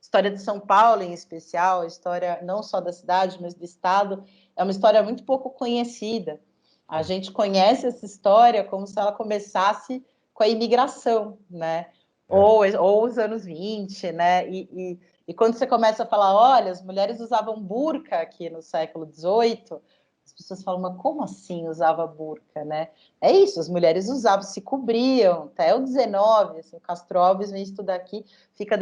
história de São Paulo, em especial, a história não só da cidade, mas do estado, é uma história muito pouco conhecida. A gente conhece essa história como se ela começasse com a imigração, né? Ou os anos 20, né? E quando você começa a falar, olha, as mulheres usavam burca aqui no século XVIII, as pessoas falam, mas como assim usava burca, né? É isso, as mulheres usavam, se cobriam, até o XIX, assim, Castro Alves vem estudar aqui, fica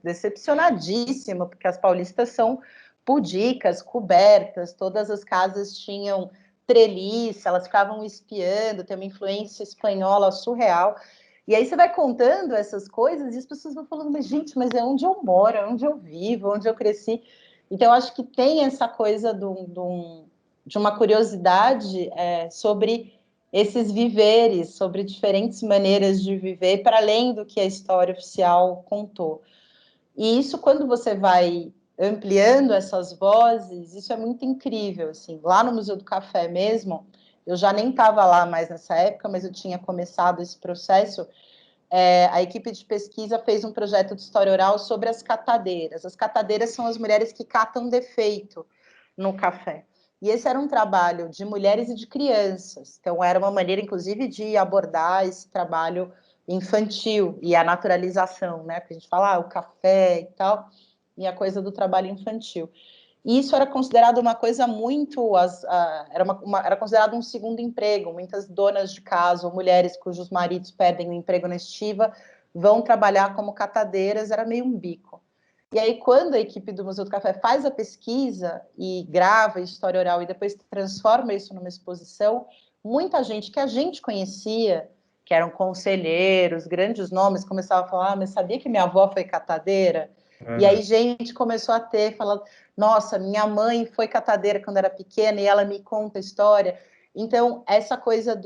decepcionadíssimo, porque as paulistas são pudicas, cobertas, todas as casas tinham treliça, elas ficavam espiando, tem uma influência espanhola surreal. E aí você vai contando essas coisas e as pessoas vão falando, mas gente, mas é onde eu moro, é onde eu vivo, onde eu cresci. Então, eu acho que tem essa coisa de uma curiosidade sobre esses viveres, sobre diferentes maneiras de viver, para além do que a história oficial contou. E isso, quando você vai ampliando essas vozes, isso é muito incrível, assim. Lá no Museu do Café mesmo, eu já nem estava lá mais nessa época, mas eu tinha começado esse processo. A equipe de pesquisa fez um projeto de história oral sobre as catadeiras. As catadeiras são as mulheres que catam defeito no café. E esse era um trabalho de mulheres e de crianças. Então, era uma maneira, inclusive, de abordar esse trabalho infantil e a naturalização, né? Porque a gente fala, o café e tal, e a coisa do trabalho infantil. E isso era considerado uma coisa muito... era considerado um segundo emprego. Muitas donas de casa ou mulheres cujos maridos perdem o emprego na estiva vão trabalhar como catadeiras, era meio um bico. E aí, quando a equipe do Museu do Café faz a pesquisa e grava a história oral e depois transforma isso numa exposição, muita gente que a gente conhecia, que eram conselheiros, grandes nomes, começava a falar, mas sabia que minha avó foi catadeira? E aí gente começou a falar, nossa, minha mãe foi catadeira quando era pequena e ela me conta a história. Então, essa coisa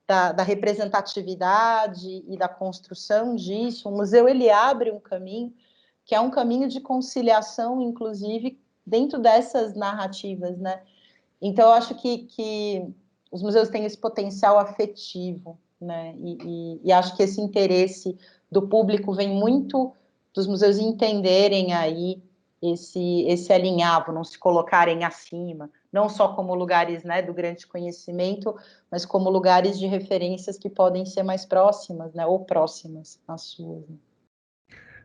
da representatividade e da construção disso, o museu ele abre um caminho que é um caminho de conciliação, inclusive, dentro dessas narrativas, né? Então, eu acho que os museus têm esse potencial afetivo, né? E acho que esse interesse do público vem muito dos museus entenderem aí esse alinhavo, não se colocarem acima, não só como lugares, né, do grande conhecimento, mas como lugares de referências que podem ser mais próximas, né, ou próximas às suas.